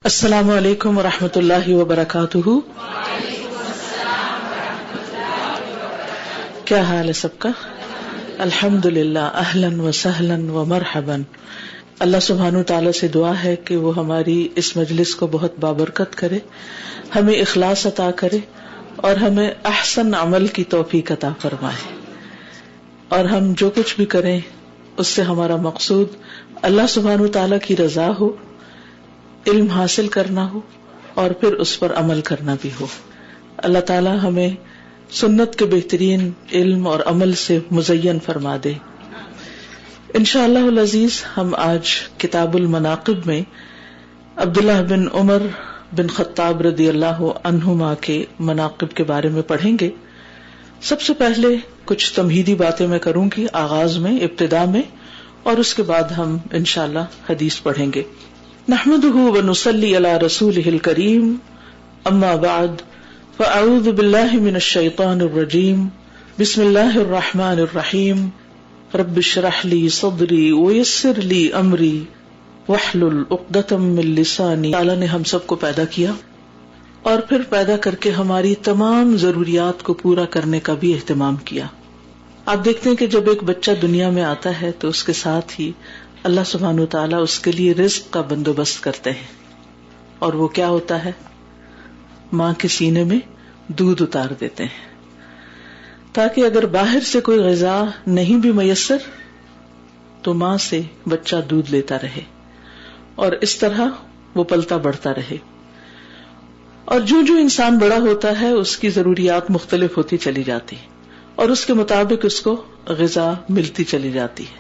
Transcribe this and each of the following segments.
السلام علیکم ورحمۃ اللہ وبرکاتہ. کیا حال ہے سب کا؟ الحمد للہ، اہلاً و سہلاً و مرحباً. اللہ سبحانہ تعالیٰ سے دعا ہے کہ وہ ہماری اس مجلس کو بہت بابرکت کرے، ہمیں اخلاص عطا کرے اور ہمیں احسن عمل کی توفیق عطا فرمائے، اور ہم جو کچھ بھی کریں اس سے ہمارا مقصود اللہ سبحانہ تعالیٰ کی رضا ہو، علم حاصل کرنا ہو اور پھر اس پر عمل کرنا بھی ہو. اللہ تعالیٰ ہمیں سنت کے بہترین علم اور عمل سے مزین فرما دے. انشاءاللہ العزیز ہم آج کتاب المناقب میں عبداللہ بن عمر بن خطاب رضی اللہ عنہما کے مناقب کے بارے میں پڑھیں گے. سب سے پہلے کچھ تمہیدی باتیں میں کروں گی آغاز میں، ابتدا میں، اور اس کے بعد ہم انشاءاللہ حدیث پڑھیں گے. نحمده ونصلي على رسوله الكريم، اما بعد فاعوذ بالله من الشيطان الرجيم. بسم الله الرحمن الرحيم. رب اشرح لي صدري ويسر لي امري واحلل عقدة من لساني. تعالیٰ نے ہم سب کو پیدا کیا اور پھر پیدا کر کے ہماری تمام ضروریات کو پورا کرنے کا بھی اہتمام کیا. آپ دیکھتے ہیں کہ جب ایک بچہ دنیا میں آتا ہے تو اس کے ساتھ ہی اللہ سبحانہ وتعالیٰ اس کے لیے رزق کا بندوبست کرتے ہیں، اور وہ کیا ہوتا ہے؟ ماں کے سینے میں دودھ اتار دیتے ہیں تاکہ اگر باہر سے کوئی غذا نہیں بھی میسر تو ماں سے بچہ دودھ لیتا رہے، اور اس طرح وہ پلتا بڑھتا رہے. اور جو جو انسان بڑا ہوتا ہے اس کی ضروریات مختلف ہوتی چلی جاتی اور اس کے مطابق اس کو غذا ملتی چلی جاتی ہے.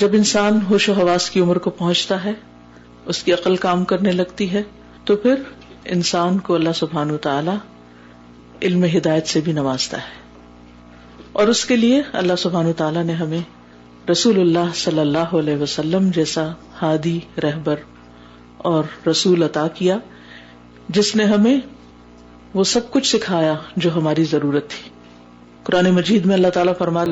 جب انسان ہوش و حواس کی عمر کو پہنچتا ہے، اس کی عقل کام کرنے لگتی ہے، تو پھر انسان کو اللہ سبحانہ وتعالی علم ہدایت سے بھی نوازتا ہے، اور اس کے لیے اللہ سبحانہ وتعالی نے ہمیں رسول اللہ صلی اللہ علیہ وسلم جیسا ہادی، رہبر اور رسول عطا کیا، جس نے ہمیں وہ سب کچھ سکھایا جو ہماری ضرورت تھی. قرآن مجید میں اللہ تعالیٰ فرماتا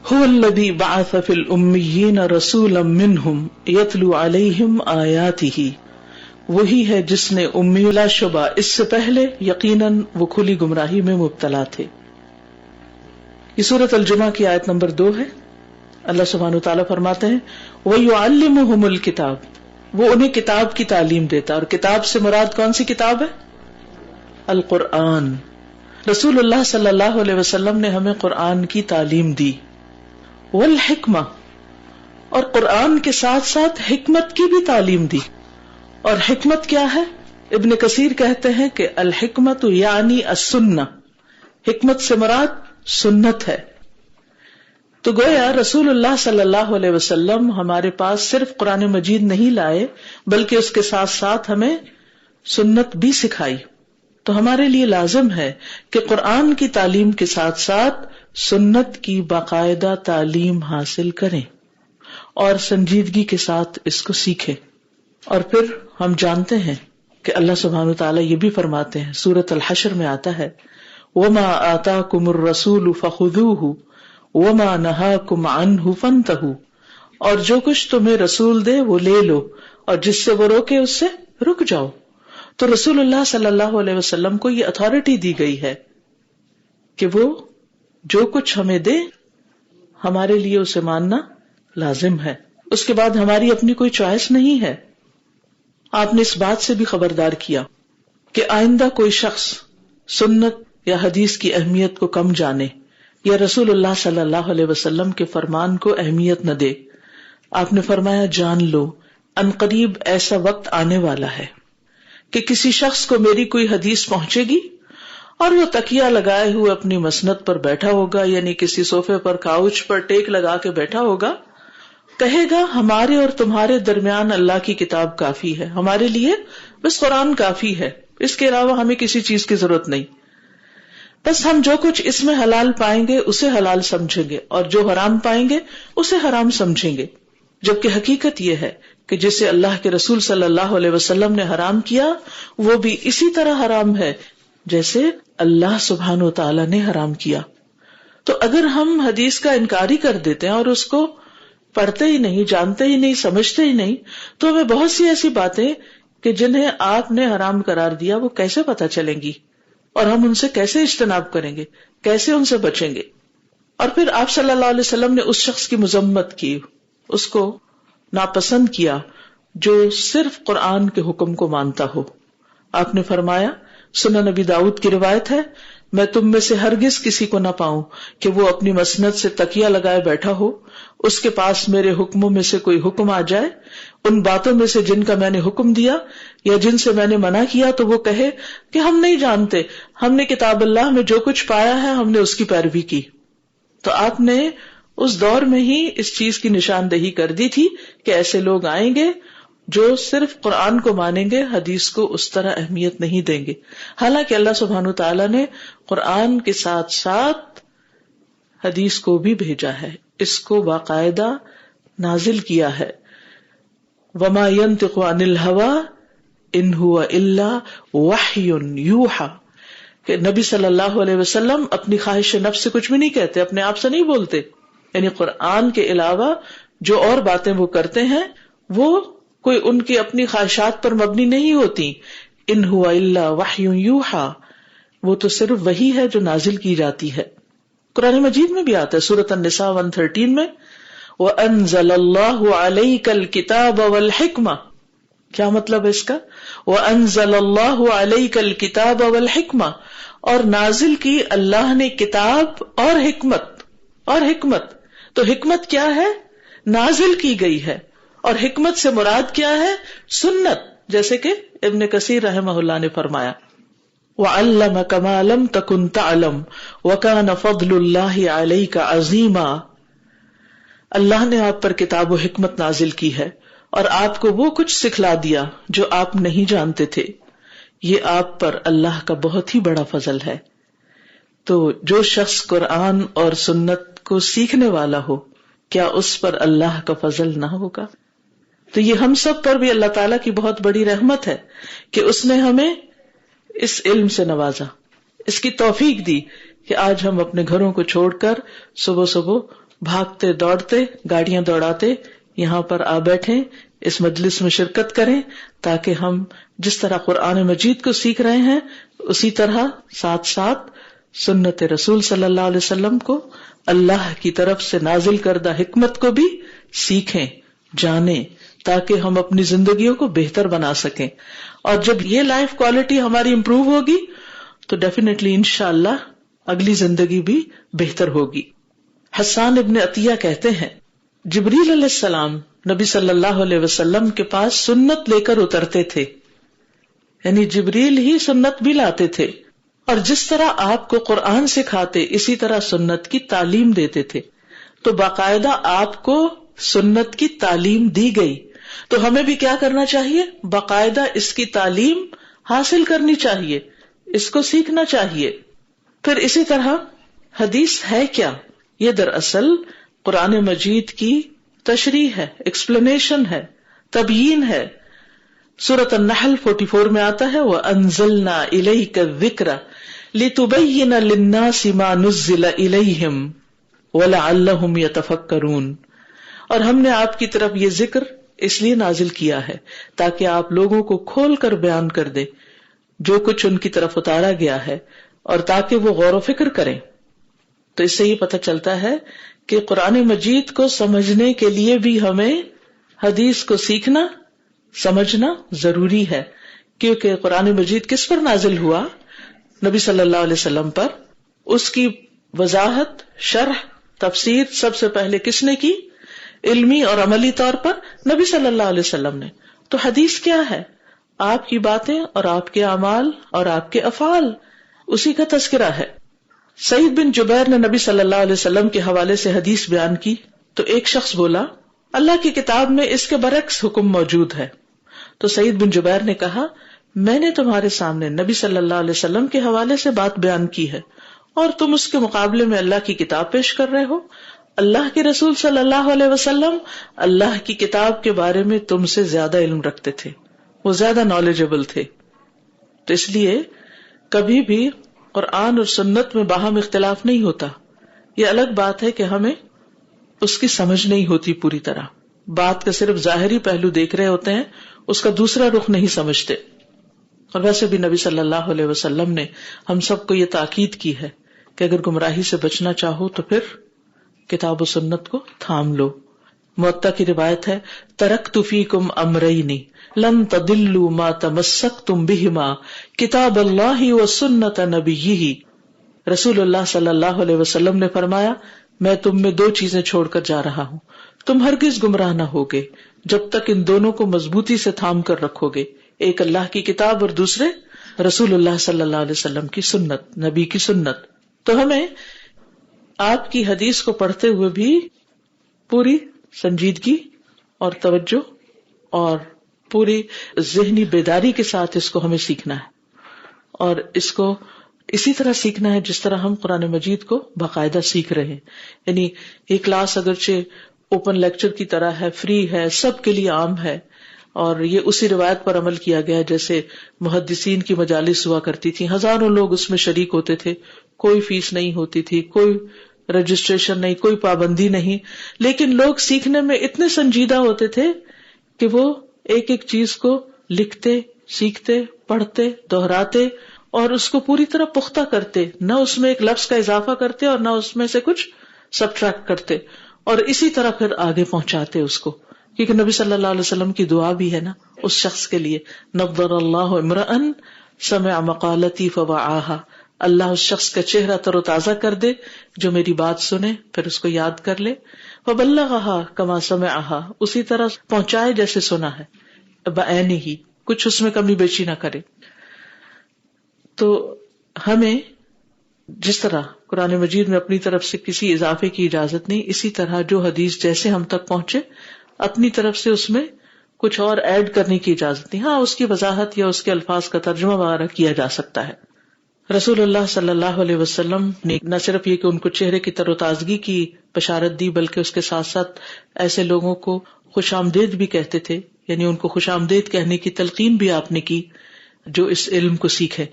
هو الذی بعث فی الامیین رسولا منہم یتلو علیہم آیاتہ. وہی ہے جس نے امی، لا شبہ اس سے پہلے یقیناً وہ کھلی گمراہی میں مبتلا تھے. یہ سورۃ الجمعہ کی آیت نمبر 2 ہے. اللہ سبحانہ وتعالیٰ فرماتے ہیں وَيُعَلِّمُهُمُ الْكِتَابَ، وہ انہیں کتاب کی تعلیم دیتا، اور کتاب سے مراد کون سی کتاب ہے؟ القرآن. رسول اللہ صلی اللہ علیہ وسلم نے ہمیں قرآن کی تعلیم دی. والحکمہ، اور قرآن کے ساتھ ساتھ حکمت کی بھی تعلیم دی. اور حکمت کیا ہے؟ ابن کثیر کہتے ہیں کہ الحکمت یعنی السنہ، حکمت سے مراد سنت ہے. تو گویا رسول اللہ صلی اللہ علیہ وسلم ہمارے پاس صرف قرآن مجید نہیں لائے بلکہ اس کے ساتھ ساتھ ہمیں سنت بھی سکھائی. تو ہمارے لیے لازم ہے کہ قرآن کی تعلیم کے ساتھ ساتھ سنت کی باقاعدہ تعلیم حاصل کریں اور سنجیدگی کے ساتھ اس کو سیکھیں. اور پھر ہم جانتے ہیں کہ اللہ سبحانہ تعالیٰ یہ بھی فرماتے ہیں، سورۃ الحشر میں آتا ہے وَمَا آتَاكُمُ الرَّسُولُ فَخُذُوهُ وَمَا نَهَاكُمْ عَنْهُ فَانْتَهُوا، اور جو کچھ تمہیں رسول دے وہ لے لو، اور جس سے وہ روکے اس سے رک جاؤ. تو رسول اللہ صلی اللہ علیہ وسلم کو یہ اتھارٹی دی گئی ہے کہ وہ جو کچھ ہمیں دے ہمارے لیے اسے ماننا لازم ہے. اس کے بعد ہماری اپنی کوئی چوائس نہیں ہے. آپ نے اس بات سے بھی خبردار کیا کہ آئندہ کوئی شخص سنت یا حدیث کی اہمیت کو کم جانے یا رسول اللہ صلی اللہ علیہ وسلم کے فرمان کو اہمیت نہ دے. آپ نے فرمایا جان لو ان قریب ایسا وقت آنے والا ہے کہ کسی شخص کو میری کوئی حدیث پہنچے گی اور وہ تکیہ لگائے ہوئے اپنی مسند پر بیٹھا ہوگا، یعنی کسی صوفے پر، کاؤچ پر ٹیک لگا کے بیٹھا ہوگا، کہے گا ہمارے اور تمہارے درمیان اللہ کی کتاب کافی ہے، ہمارے لیے بس قرآن کافی ہے، اس کے علاوہ ہمیں کسی چیز کی ضرورت نہیں، بس ہم جو کچھ اس میں حلال پائیں گے اسے حلال سمجھیں گے اور جو حرام پائیں گے اسے حرام سمجھیں گے. جبکہ حقیقت یہ ہے کہ جسے اللہ کے رسول صلی اللہ علیہ وسلم نے حرام کیا وہ بھی اسی طرح حرام ہے جیسے اللہ سبحانہ وتعالی نے حرام کیا. تو اگر ہم حدیث کا انکار ہی کر دیتے ہیں اور اس کو پڑھتے ہی نہیں، جانتے ہی نہیں، سمجھتے ہی نہیں، تو ہمیں بہت سی ایسی باتیں کہ جنہیں آپ نے حرام قرار دیا وہ کیسے پتہ چلیں گی، اور ہم ان سے کیسے اجتناب کریں گے، کیسے ان سے بچیں گے۔ اور پھر آپ صلی اللہ علیہ وسلم نے اس شخص کی مذمت کی، اس کو ناپسند کیا جو صرف قرآن کے حکم کو مانتا ہو۔ آپ نے فرمایا، سنن نبی داؤد کی روایت ہے، میں تم میں سے ہرگز کسی کو نہ پاؤں کہ وہ اپنی مسند سے تکیہ لگائے بیٹھا ہو، اس کے پاس میرے حکموں میں سے کوئی حکم آ جائے، ان باتوں میں سے جن کا میں نے حکم دیا یا جن سے میں نے منع کیا، تو وہ کہے کہ ہم نہیں جانتے، ہم نے کتاب اللہ میں جو کچھ پایا ہے ہم نے اس کی پیروی کی۔ تو آپ نے اس دور میں ہی اس چیز کی نشاندہی کر دی تھی کہ ایسے لوگ آئیں گے جو صرف قرآن کو مانیں گے، حدیث کو اس طرح اہمیت نہیں دیں گے۔ حالانکہ اللہ سبحانہ وتعالیٰ نے قرآن کے ساتھ ساتھ حدیث کو بھی بھیجا ہے، اس کو باقاعدہ نازل کیا ہے۔ وما ينطق عن الهوى ان هو الا وحی یوحى، کہ نبی صلی اللہ علیہ وسلم اپنی خواہش نفس سے کچھ بھی نہیں کہتے، اپنے آپ سے نہیں بولتے، یعنی قرآن کے علاوہ جو اور باتیں وہ کرتے ہیں وہ کوئی ان کی اپنی خواہشات پر مبنی نہیں ہوتی۔ ان هو الا وحی یوحى، وہ تو صرف وحی ہے جو نازل کی جاتی ہے۔ قرآن مجید میں بھی آتا ہے، سورۃ النساء 113 میں، وَأَنزَلَ اللَّهُ عَلَيْكَ الْكِتَابَ وَالْحِكْمَةَ، کیا مطلب ہے اس کا؟ وَأَنزَلَ اللَّهُ عَلَيْكَ الْكِتَابَ وَالْحِكْمَةَ، اور نازل کی اللہ نے کتاب اور حکمت۔ اور حکمت تو حکمت کیا ہے؟ نازل کی گئی ہے، اور حکمت سے مراد کیا ہے؟ سنت، جیسے کہ ابن کثیر رحمہ اللہ نے فرمایا، وَعَلَّمَكَ مَا لَمْ تَكُنْ تَعْلَمْ وَكَانَ فَضْلُ اللَّهِ عَلَيْكَ عَظِيمًا، اللہ نے آپ پر کتاب و حکمت نازل کی ہے اور آپ کو وہ کچھ سکھلا دیا جو آپ نہیں جانتے تھے، یہ آپ پر اللہ کا بہت ہی بڑا فضل ہے۔ تو جو شخص قرآن اور سنت کو سیکھنے والا ہو، کیا اس پر اللہ کا فضل نہ ہوگا؟ تو یہ ہم سب پر بھی اللہ تعالیٰ کی بہت بڑی رحمت ہے کہ اس نے ہمیں اس علم سے نوازا، اس کی توفیق دی کہ آج ہم اپنے گھروں کو چھوڑ کر صبح صبح بھاگتے دوڑتے، گاڑیاں دوڑاتے یہاں پر آ بیٹھیں، اس مجلس میں شرکت کریں، تاکہ ہم جس طرح قرآن مجید کو سیکھ رہے ہیں اسی طرح ساتھ ساتھ سنت رسول صلی اللہ علیہ وسلم کو، اللہ کی طرف سے نازل کردہ حکمت کو بھی سیکھیں، جانیں، تاکہ ہم اپنی زندگیوں کو بہتر بنا سکیں۔ اور جب یہ لائف کوالٹی ہماری امپروو ہوگی تو ڈیفینیٹلی انشاءاللہ اگلی زندگی بھی بہتر ہوگی۔ حسان ابن عطیہ کہتے ہیں، جبریل علیہ السلام نبی صلی اللہ علیہ وسلم کے پاس سنت لے کر اترتے تھے، یعنی جبریل ہی سنت بھی لاتے تھے، اور جس طرح آپ کو قرآن سکھاتے اسی طرح سنت کی تعلیم دیتے تھے۔ تو باقاعدہ آپ کو سنت کی تعلیم دی گئی، تو ہمیں بھی کیا کرنا چاہیے؟ باقاعدہ اس کی تعلیم حاصل کرنی چاہیے، اس کو سیکھنا چاہیے۔ پھر اسی طرح حدیث ہے کیا؟ یہ دراصل قرآن مجید کی تشریح ہے، ایکسپلینیشن ہے، تبیین ہے۔ سورۃ النحل 44 میں آتا ہے، وَأَنزَلْنَا إِلَيْكَ الذِّكْرَ لِتُبَيِّنَ لِلنَّاسِ مَا نُزِّلَ إِلَيْهِمْ وَلَعَلَّهُمْ يَتَفَكَّرُونَ، اور ہم نے آپ کی طرف یہ ذکر اس لیے نازل کیا ہے تاکہ آپ لوگوں کو کھول کر بیان کر دے جو کچھ ان کی طرف اتارا گیا ہے، اور تاکہ وہ غور و فکر کریں۔ تو اس سے یہ پتہ چلتا ہے کہ قرآن مجید کو سمجھنے کے لیے بھی ہمیں حدیث کو سیکھنا، سمجھنا ضروری ہے، کیونکہ قرآن مجید کس پر نازل ہوا؟ نبی صلی اللہ علیہ وسلم پر۔ اس کی وضاحت، شرح، تفسیر سب سے پہلے کس نے کی؟ علمی اور عملی طور پر نبی صلی اللہ علیہ وسلم نے۔ تو حدیث کیا ہے؟ آپ کی باتیں اور آپ کے اعمال اور آپ کے افعال، اسی کا تذکرہ ہے۔ سعید بن جبیر نے نبی صلی اللہ علیہ وسلم کے حوالے سے حدیث بیان کی تو ایک شخص بولا، اللہ کی کتاب میں اس کے برعکس حکم موجود ہے۔ تو سعید بن جبیر نے کہا، میں نے تمہارے سامنے نبی صلی اللہ علیہ وسلم کے حوالے سے بات بیان کی ہے اور تم اس کے مقابلے میں اللہ کی کتاب پیش کر رہے ہو۔ اللہ کے رسول صلی اللہ علیہ وسلم اللہ کی کتاب کے بارے میں تم سے زیادہ علم رکھتے تھے، وہ زیادہ نالجبل تھے۔ تو اس لیے کبھی بھی قرآن اور سنت میں باہم اختلاف نہیں ہوتا۔ یہ الگ بات ہے کہ ہمیں اس کی سمجھ نہیں ہوتی پوری طرح، بات کا صرف ظاہری پہلو دیکھ رہے ہوتے ہیں، اس کا دوسرا رخ نہیں سمجھتے. اور ویسے بھی نبی صلی اللہ علیہ وسلم نے ہم سب کو یہ تاکید کی ہے کہ اگر گمراہی سے بچنا چاہو تو پھر کتاب و سنت کو تھام لو. موطا کی روایت ہے، ترکت فیکم امرین لن تضلوا ما تمسکتم بہما کتاب اللہ و سنت نبیہ. رسول اللہ صلی اللہ علیہ وسلم نے فرمایا، میں تم میں دو چیزیں چھوڑ کر جا رہا ہوں، تم ہرگز گمراہ نہ ہوگے جب تک ان دونوں کو مضبوطی سے تھام کر رکھو گے، ایک اللہ کی کتاب اور دوسرے رسول اللہ صلی اللہ علیہ وسلم کی سنت، نبی کی سنت. تو ہمیں آپ کی حدیث کو پڑھتے ہوئے بھی پوری سنجیدگی اور توجہ اور پوری ذہنی بیداری کے ساتھ اس کو ہمیں سیکھنا ہے، اور اس کو اسی طرح سیکھنا ہے جس طرح ہم قرآن مجید کو باقاعدہ سیکھ رہے ہیں. یعنی یہ کلاس اگرچہ اوپن لیکچر کی طرح ہے، فری ہے، سب کے لیے عام ہے، اور یہ اسی روایت پر عمل کیا گیا جیسے محدثین کی مجالس ہوا کرتی تھی، ہزاروں لوگ اس میں شریک ہوتے تھے، کوئی فیس نہیں ہوتی تھی، کوئی رجسٹریشن نہیں، کوئی پابندی نہیں، لیکن لوگ سیکھنے میں اتنے سنجیدہ ہوتے تھے کہ وہ ایک ایک چیز کو لکھتے، سیکھتے، پڑھتے، دہراتے اور اس کو پوری طرح پختہ کرتے، نہ اس میں ایک لفظ کا اضافہ کرتے اور نہ اس میں سے کچھ سبٹریکٹ کرتے، اور اسی طرح پھر آگے پہنچاتے اس کو. کیونکہ نبی صلی اللہ علیہ وسلم کی دعا بھی ہے نا اس شخص کے لیے، نضر اللہ امرأ سمع مقالتی فوعاها، اللہ اس شخص کا چہرہ تر و تازہ کر دے جو میری بات سنے پھر اس کو یاد کر لے، فبلغها كما سمعها، اسی طرح پہنچائے جیسے سنا ہے، بعینہ، کچھ اس میں کمی بیشی نہ کرے. تو ہمیں جس طرح قرآن مجید میں اپنی طرف سے کسی اضافے کی اجازت نہیں، اسی طرح جو حدیث جیسے ہم تک پہنچے اپنی طرف سے اس میں کچھ اور ایڈ کرنے کی اجازت نہیں. ہاں، اس کی وضاحت یا اس کے الفاظ کا ترجمہ وغیرہ کیا جا سکتا ہے. رسول اللہ صلی اللہ علیہ وسلم نے نہ صرف یہ کہ ان کو چہرے کی تر و تازگی کی بشارت دی، بلکہ اس کے ساتھ ساتھ ایسے لوگوں کو خوش آمدید بھی کہتے تھے، یعنی ان کو خوش آمدید کہنے کی تلقین بھی آپ نے کی جو اس علم کو سیکھے،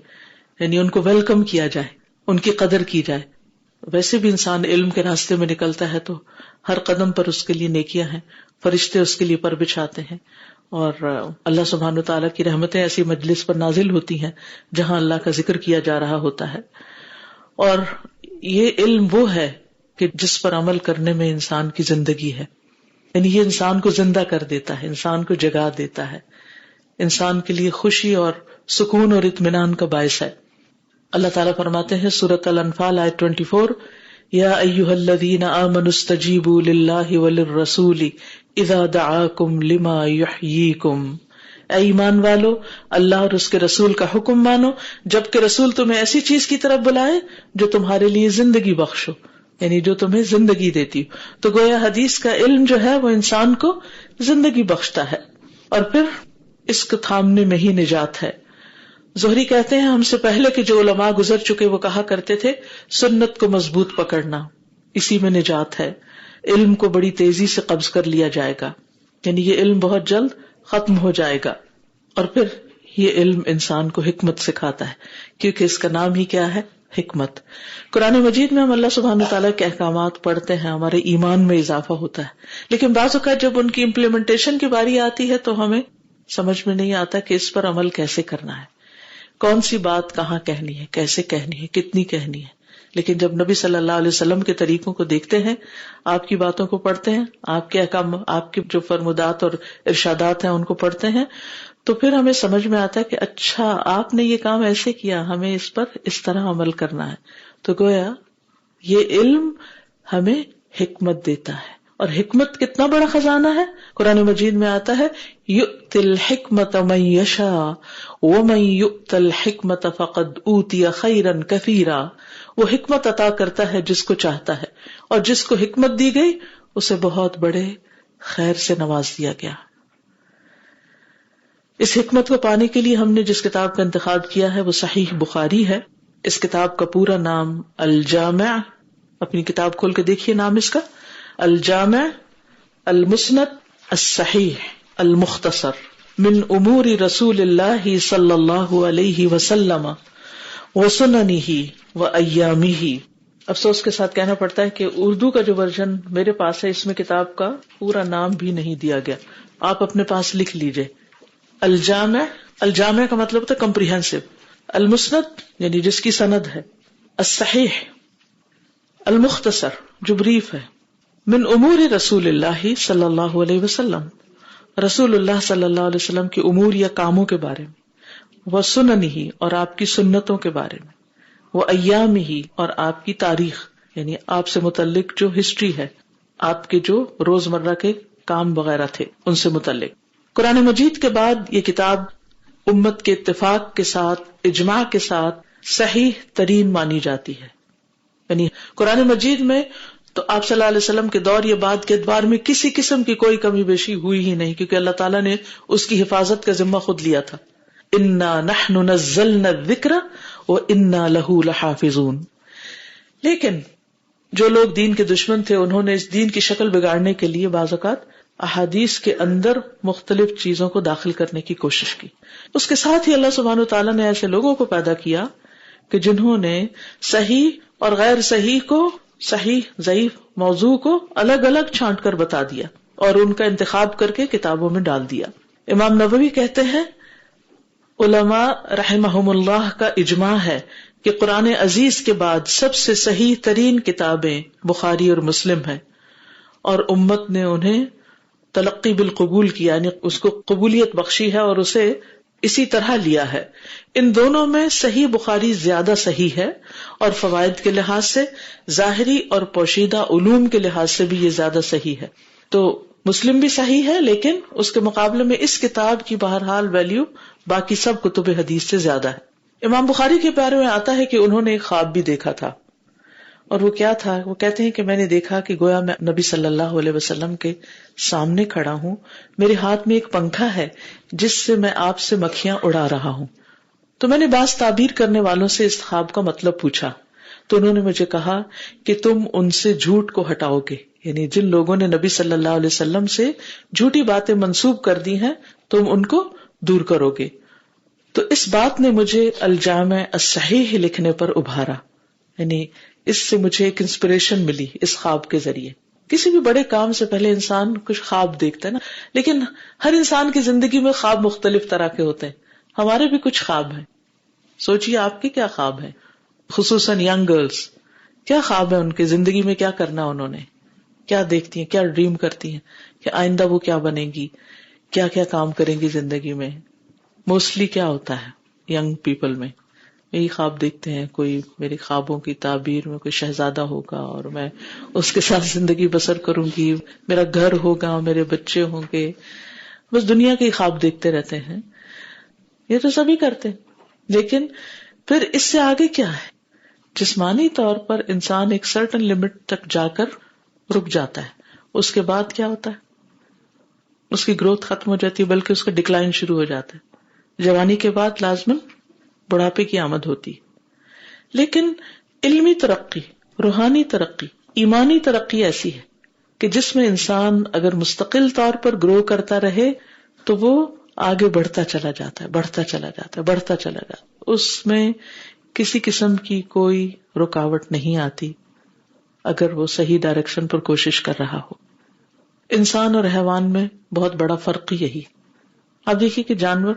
یعنی ان کو ویلکم کیا جائے، ان کی قدر کی جائے. ویسے بھی انسان علم کے راستے میں نکلتا ہے تو ہر قدم پر اس کے لیے نیکیاں ہیں، فرشتے اس کے لیے پر بچھاتے ہیں، اور اللہ سبحانہ و تعالیٰ کی رحمتیں ایسی مجلس پر نازل ہوتی ہیں جہاں اللہ کا ذکر کیا جا رہا ہوتا ہے. اور یہ علم وہ ہے کہ جس پر عمل کرنے میں انسان کی زندگی ہے، یعنی یہ انسان کو زندہ کر دیتا ہے، انسان کو جگا دیتا ہے، انسان کے لیے خوشی اور سکون اور اطمینان کا باعث ہے. اللہ تعالیٰ فرماتے ہیں سورۃ الانفال آیت 24، یا ایھا الذین آمنوا استجیبوا للہ وللرسول اذا دعاکم لما یحییکم، اے ایمان والو اللہ اور اس کے رسول کا حکم مانو جبکہ رسول تمہیں ایسی چیز کی طرف بلائے جو تمہارے لیے زندگی بخشو، یعنی جو تمہیں زندگی دیتی ہو. تو گویا حدیث کا علم جو ہے وہ انسان کو زندگی بخشتا ہے، اور پھر اس کو تھامنے میں ہی نجات ہے. زہری کہتے ہیں ہم سے پہلے کے جو علماء گزر چکے وہ کہا کرتے تھے سنت کو مضبوط پکڑنا اسی میں نجات ہے، علم کو بڑی تیزی سے قبض کر لیا جائے گا، یعنی یہ علم بہت جلد ختم ہو جائے گا. اور پھر یہ علم انسان کو حکمت سکھاتا ہے، کیونکہ اس کا نام ہی کیا ہے، حکمت. قرآن مجید میں ہم اللہ سبحانہ تعالیٰ کے احکامات پڑھتے ہیں، ہمارے ایمان میں اضافہ ہوتا ہے، لیکن بعض اوقات جب ان کی امپلیمنٹیشن کی باری آتی ہے تو ہمیں سمجھ میں نہیں آتا کہ اس پر عمل کیسے کرنا ہے، کون سی بات کہاں کہنی ہے، کیسے کہنی ہے، کتنی کہنی ہے. لیکن جب نبی صلی اللہ علیہ وسلم کے طریقوں کو دیکھتے ہیں، آپ کی باتوں کو پڑھتے ہیں، آپ کے احکام، آپ کے جو فرمودات اور ارشادات ہیں ان کو پڑھتے ہیں، تو پھر ہمیں سمجھ میں آتا ہے کہ اچھا آپ نے یہ کام ایسے کیا، ہمیں اس پر اس طرح عمل کرنا ہے. تو گویا یہ علم ہمیں حکمت دیتا ہے، اور حکمت کتنا بڑا خزانہ ہے. قرآن مجید میں آتا ہے یؤتی الحکمت من یشاء ومن یؤت الحکمت فقد اوتی خیرا کثیرا، وہ حکمت عطا کرتا ہے جس کو چاہتا ہے، اور جس کو حکمت دی گئی اسے بہت بڑے خیر سے نواز دیا گیا. اس حکمت کو پانے کے لیے ہم نے جس کتاب کا انتخاب کیا ہے وہ صحیح بخاری ہے. اس کتاب کا پورا نام الجامع، اپنی کتاب کھول کے دیکھیے نام اس کا، الجامع المسند الصحیح المختصر من امور رسول اللہ صلی اللہ علیہ وسلم وسننہ وایامہ افسوس کے ساتھ کہنا پڑتا ہے کہ اردو کا جو ورژن میرے پاس ہے اس میں کتاب کا پورا نام بھی نہیں دیا گیا. آپ اپنے پاس لکھ لیجئے الجامع. الجامع کا مطلب ہوتا ہے کمپریہنسو. المسند یعنی جس کی سند ہے. الصحیح. المختصر جو بریف ہے. من امور رسول اللہ صلی اللہ علیہ وسلم, رسول اللہ صلی اللہ علیہ وسلم کے امور یا کاموں کے بارے میں. وہ سننہ اور آپ کی سنتوں کے بارے میں. وہ ایامہ اور آپ کی تاریخ یعنی آپ سے متعلق جو ہسٹری ہے, آپ کے جو روزمرہ کے کام وغیرہ تھے ان سے متعلق. قرآن مجید کے بعد یہ کتاب امت کے اتفاق کے ساتھ اجماع کے ساتھ صحیح ترین مانی جاتی ہے. یعنی قرآن مجید میں تو آپ صلی اللہ علیہ وسلم کے دور یا بعد کے اعتبار میں کسی قسم کی کوئی کمی بیشی ہوئی ہی نہیں, کیونکہ اللہ تعالیٰ نے اس کی حفاظت کا ذمہ خود لیا تھا. انا نحن نزلنا الذکر وانا لہ لحافظون. لیکن جو لوگ دین کے دشمن تھے انہوں نے اس دین کی شکل بگاڑنے کے لیے بعض اوقات احادیث کے اندر مختلف چیزوں کو داخل کرنے کی کوشش کی. اس کے ساتھ ہی اللہ سبحانہ وتعالیٰ نے ایسے لوگوں کو پیدا کیا کہ جنہوں نے صحیح اور غیر صحیح کو, صحیح ضعیف موضوع کو الگ الگ چھانٹ کر بتا دیا اور ان کا انتخاب کر کے کتابوں میں ڈال دیا. امام نووی کہتے ہیں علماء رحمہم اللہ کا اجماع ہے کہ قرآن عزیز کے بعد سب سے صحیح ترین کتابیں بخاری اور مسلم ہیں, اور امت نے انہیں تلقی بالقبول کیا, یعنی اس کو قبولیت بخشی ہے اور اسے اسی طرح لیا ہے. ان دونوں میں صحیح بخاری زیادہ صحیح ہے, اور فوائد کے لحاظ سے, ظاہری اور پوشیدہ علوم کے لحاظ سے بھی یہ زیادہ صحیح ہے. تو مسلم بھی صحیح ہے, لیکن اس کے مقابلے میں اس کتاب کی بہرحال ویلیو باقی سب کتب حدیث سے زیادہ ہے. امام بخاری کے بارے میں آتا ہے کہ انہوں نے ایک خواب بھی دیکھا تھا, اور وہ کیا تھا؟ وہ کہتے ہیں کہ میں نے دیکھا کہ گویا میں نبی صلی اللہ علیہ وسلم کے سامنے کھڑا ہوں, میرے ہاتھ میں ایک پنکھا ہے جس سے میں آپ سے مکھیاں اڑا رہا ہوں. تو میں نے بعض تعبیر کرنے والوں سے اس خواب کا مطلب پوچھا, تو انہوں نے مجھے کہا کہ تم ان سے جھوٹ کو ہٹاؤ گے, یعنی جن لوگوں نے نبی صلی اللہ علیہ وسلم سے جھوٹی باتیں منسوب کر دی ہیں تم ان کو دور کرو گے. تو اس بات نے مجھے الجامع الصحیح لکھنے پر ابھارا, یعنی اس سے مجھے ایک انسپریشن ملی اس خواب کے ذریعے. کسی بھی بڑے کام سے پہلے انسان کچھ خواب دیکھتا ہے نا, لیکن ہر انسان کی زندگی میں خواب مختلف طرح کے ہوتے ہیں. ہمارے بھی کچھ خواب ہیں. سوچئے آپ کے کیا خواب ہیں, خصوصاً ینگ گرلز کیا خواب ہے ان کی زندگی میں, کیا کرنا انہوں نے, کیا دیکھتی ہیں, کیا ڈریم کرتی ہیں کہ آئندہ وہ کیا بنے گی, کیا کیا کام کریں گی زندگی میں. موسٹلی کیا ہوتا ہے ینگ پیپل میں, یہی خواب دیکھتے ہیں. کوئی میرے خوابوں کی تعبیر میں کوئی شہزادہ ہوگا اور میں اس کے ساتھ زندگی بسر کروں گی, میرا گھر ہوگا, میرے بچے ہوں گے, بس دنیا کے خواب دیکھتے رہتے ہیں. یہ تو سبھی کرتے ہیں, لیکن پھر اس سے آگے کیا ہے؟ جسمانی طور پر انسان ایک سرٹن لمٹ تک جا کر رک جاتا ہے. اس کے بعد کیا ہوتا ہے؟ اس کی گروتھ ختم ہو جاتی ہے, بلکہ اس کا ڈکلائن شروع ہو جاتا ہے. جوانی کے بعد لازماً بڑھاپے کی آمد ہوتی. لیکن علمی ترقی, روحانی ترقی, ایمانی ترقی ایسی ہے کہ جس میں انسان اگر مستقل طور پر گرو کرتا رہے تو وہ آگے بڑھتا چلا جاتا ہے, بڑھتا چلا جاتا ہے, بڑھتا چلا جاتا ہے. اس میں کسی قسم کی کوئی رکاوٹ نہیں آتی اگر وہ صحیح ڈائریکشن پر کوشش کر رہا ہو. انسان اور حیوان میں بہت بڑا فرق یہی. آپ دیکھیے کہ جانور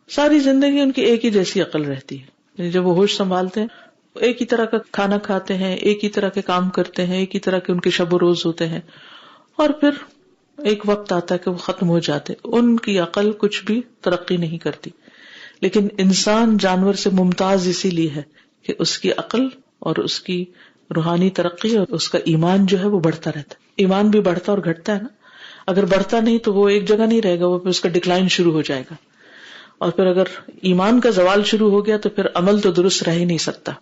ساری زندگی ان کی ایک ہی جیسی عقل رہتی ہے, یعنی جب وہ ہوش سنبھالتے ہیں ایک ہی طرح کا کھانا کھاتے ہیں, ایک ہی طرح کے کام کرتے ہیں, ایک ہی طرح کے ان کے شب و روز ہوتے ہیں, اور پھر ایک وقت آتا ہے کہ وہ ختم ہو جاتے. ان کی عقل کچھ بھی ترقی نہیں کرتی. لیکن انسان جانور سے ممتاز اسی لیے ہے کہ اس کی عقل اور اس کی روحانی ترقی اور اس کا ایمان جو ہے وہ بڑھتا رہتا ہے. ایمان بھی بڑھتا اور گھٹتا ہے نا. اگر بڑھتا نہیں تو وہ ایک جگہ نہیں رہے گا, وہ پھر اس کا ڈکلائن شروع ہو جائے گا. اور پھر اگر ایمان کا زوال شروع ہو گیا تو پھر عمل تو درست رہ ہی نہیں سکتا,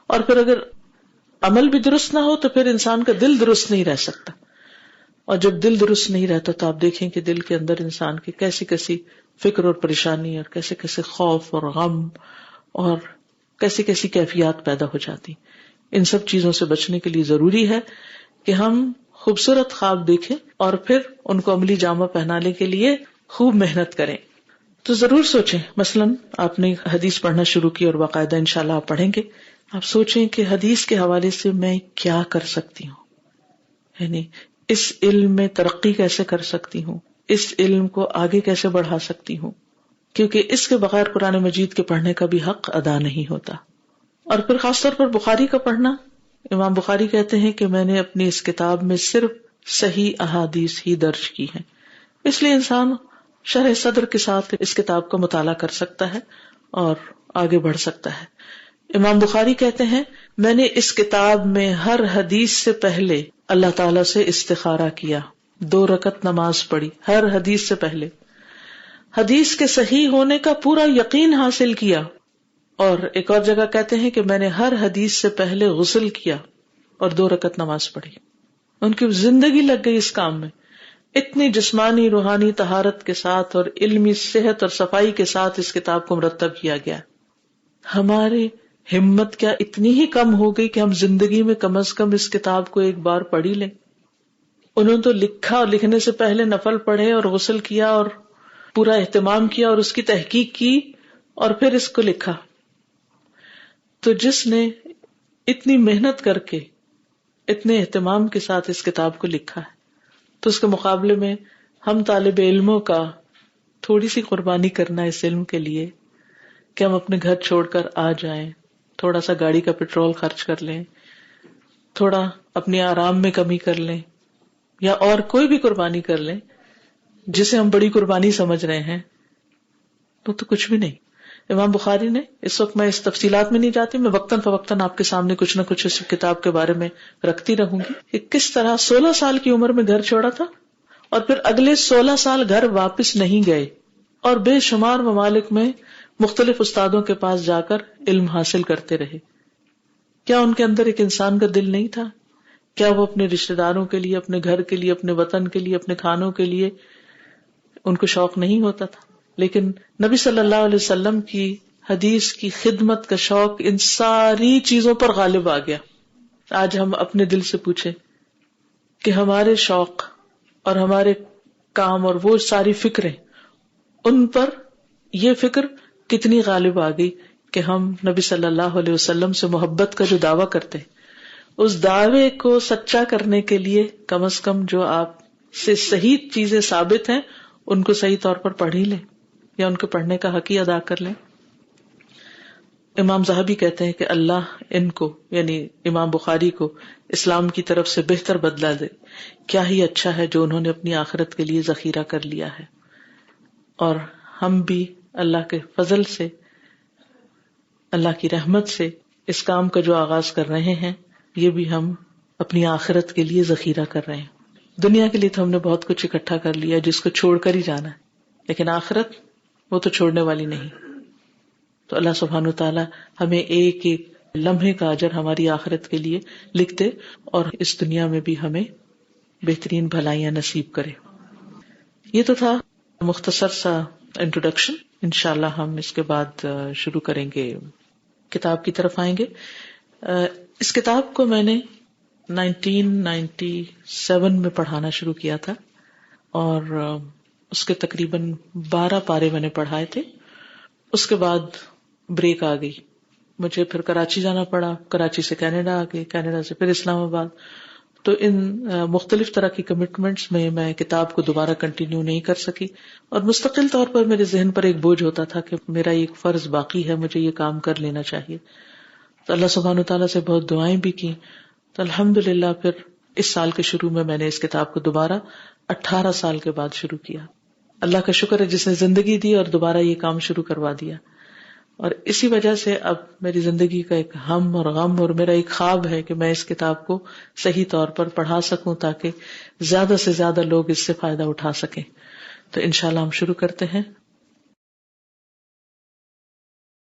اور پھر اگر عمل بھی درست نہ ہو تو پھر انسان کا دل درست نہیں رہ سکتا. اور جب دل درست نہیں رہتا تو آپ دیکھیں کہ دل کے اندر انسان کی کیسی کیسی فکر اور پریشانی اور کیسے کیسے خوف اور غم اور کیسی کیسی کیفیات پیدا ہو جاتی. ان سب چیزوں سے بچنے کے لیے ضروری ہے کہ ہم خوبصورت خواب دیکھیں اور پھر ان کو عملی جامہ پہنانے کے لیے خوب محنت کریں. تو ضرور سوچیں, مثلاً آپ نے حدیث پڑھنا شروع کی اور باقاعدہ انشاءاللہ آپ پڑھیں گے آپ سوچیں کہ حدیث کے حوالے سے میں کیا کر سکتی ہوں، یعنی اس علم میں ترقی کیسے کر سکتی ہوں، اس علم کو آگے کیسے بڑھا سکتی ہوں، کیونکہ اس کے بغیر قرآن مجید کے پڑھنے کا بھی حق ادا نہیں ہوتا. اور پھر خاص طور پر بخاری کا پڑھنا. امام بخاری کہتے ہیں کہ میں نے اپنی اس کتاب میں صرف صحیح احادیث ہی درج کی ہیں، اس لیے انسان شرح صدر کے ساتھ اس کتاب کا مطالعہ کر سکتا ہے اور آگے بڑھ سکتا ہے. امام بخاری کہتے ہیں میں نے اس کتاب میں ہر حدیث سے پہلے اللہ تعالی سے استخارہ کیا، 2 رکعت نماز پڑھی ہر حدیث سے پہلے، حدیث کے صحیح ہونے کا پورا یقین حاصل کیا. اور ایک اور جگہ کہتے ہیں کہ میں نے ہر حدیث سے پہلے غسل کیا اور 2 رکعت نماز پڑھی. ان کی زندگی لگ گئی اس کام میں، اتنی جسمانی روحانی طہارت کے ساتھ اور علمی صحت اور صفائی کے ساتھ اس کتاب کو مرتب کیا گیا. ہماری ہمت کیا اتنی ہی کم ہو گئی کہ ہم زندگی میں کم از کم اس کتاب کو ایک بار پڑھ ہی لیں. انہوں نے تو لکھا اور لکھنے سے پہلے نفل پڑھے اور غسل کیا اور پورا اہتمام کیا اور اس کی تحقیق کی اور پھر اس کو لکھا. تو جس نے اتنی محنت کر کے اتنے اہتمام کے ساتھ اس کتاب کو لکھا ہے تو اس کے مقابلے میں ہم طالب علموں کا تھوڑی سی قربانی کرنا اس علم کے لیے کہ ہم اپنے گھر چھوڑ کر آ جائیں، تھوڑا سا گاڑی کا پیٹرول خرچ کر لیں، تھوڑا اپنے آرام میں کمی کر لیں، یا اور کوئی بھی قربانی کر لیں جسے ہم بڑی قربانی سمجھ رہے ہیں، تو کچھ بھی نہیں. امام بخاری نے، اس وقت میں اس تفصیلات میں نہیں جاتی، میں وقتاً فوقتاً آپ کے سامنے کچھ نہ کچھ اس کتاب کے بارے میں رکھتی رہوں گی کہ کس طرح 16 سال کی عمر میں گھر چھوڑا تھا اور پھر اگلے 16 سال گھر واپس نہیں گئے اور بے شمار ممالک میں مختلف استادوں کے پاس جا کر علم حاصل کرتے رہے. کیا ان کے اندر ایک انسان کا دل نہیں تھا؟ کیا وہ اپنے رشتہ داروں کے لیے، اپنے گھر کے لیے، اپنے وطن کے لیے، اپنے کھانوں کے لیے ان کو شوق نہیں ہوتا تھا؟ لیکن نبی صلی اللہ علیہ وسلم کی حدیث کی خدمت کا شوق ان ساری چیزوں پر غالب آ گیا. آج ہم اپنے دل سے پوچھیں کہ ہمارے شوق اور ہمارے کام اور وہ ساری فکریں، ان پر یہ فکر کتنی غالب آ گئی کہ ہم نبی صلی اللہ علیہ وسلم سے محبت کا جو دعویٰ کرتے ہیں اس دعوے کو سچا کرنے کے لیے کم از کم جو آپ سے صحیح چیزیں ثابت ہیں ان کو صحیح طور پر پڑھ ہی لیں یا ان کے پڑھنے کا حق ہی ادا کر لیں. امام ذہبی کہتے ہیں کہ اللہ ان کو، یعنی امام بخاری کو، اسلام کی طرف سے بہتر بدلہ دے. کیا ہی اچھا ہے جو انہوں نے اپنی آخرت کے لیے ذخیرہ کر لیا ہے. اور ہم بھی اللہ کے فضل سے، اللہ کی رحمت سے اس کام کا جو آغاز کر رہے ہیں یہ بھی ہم اپنی آخرت کے لیے ذخیرہ کر رہے ہیں. دنیا کے لیے تو ہم نے بہت کچھ اکٹھا کر لیا جس کو چھوڑ کر ہی جانا ہے، لیکن آخرت وہ تو چھوڑنے والی نہیں. تو اللہ سبحانہ وتعالی ہمیں ایک ایک لمحے کا اجر ہماری آخرت کے لیے لکھ دے اور اس دنیا میں بھی ہمیں بہترین بھلائیاں نصیب کرے. یہ تو تھا مختصر سا انٹروڈکشن. انشاءاللہ ہم اس کے بعد شروع کریں گے، کتاب کی طرف آئیں گے. اس کتاب کو میں نے 1997 میں پڑھانا شروع کیا تھا اور اس کے تقریباً 12 پارے میں نے پڑھائے تھے. اس کے بعد بریک آ گئی، مجھے پھر کراچی جانا پڑا، کراچی سے کینیڈا آ گئی، کینیڈا سے پھر اسلام آباد. تو ان مختلف طرح کی کمٹمنٹس میں کتاب کو دوبارہ کنٹینیو نہیں کر سکی اور مستقل طور پر میرے ذہن پر ایک بوجھ ہوتا تھا کہ میرا ایک فرض باقی ہے، مجھے یہ کام کر لینا چاہیے. تو اللہ سبحانہ تعالیٰ سے بہت دعائیں بھی کی. تو الحمدللہ پھر اس سال کے شروع میں نے اس کتاب کو دوبارہ 18 سال کے بعد شروع کیا. اللہ کا شکر ہے جس نے زندگی دی اور دوبارہ یہ کام شروع کروا دیا. اور اسی وجہ سے اب میری زندگی کا ایک ہم اور غم اور میرا ایک خواب ہے کہ میں اس کتاب کو صحیح طور پر پڑھا سکوں تاکہ زیادہ سے زیادہ لوگ اس سے فائدہ اٹھا سکیں. تو انشاءاللہ ہم شروع کرتے ہیں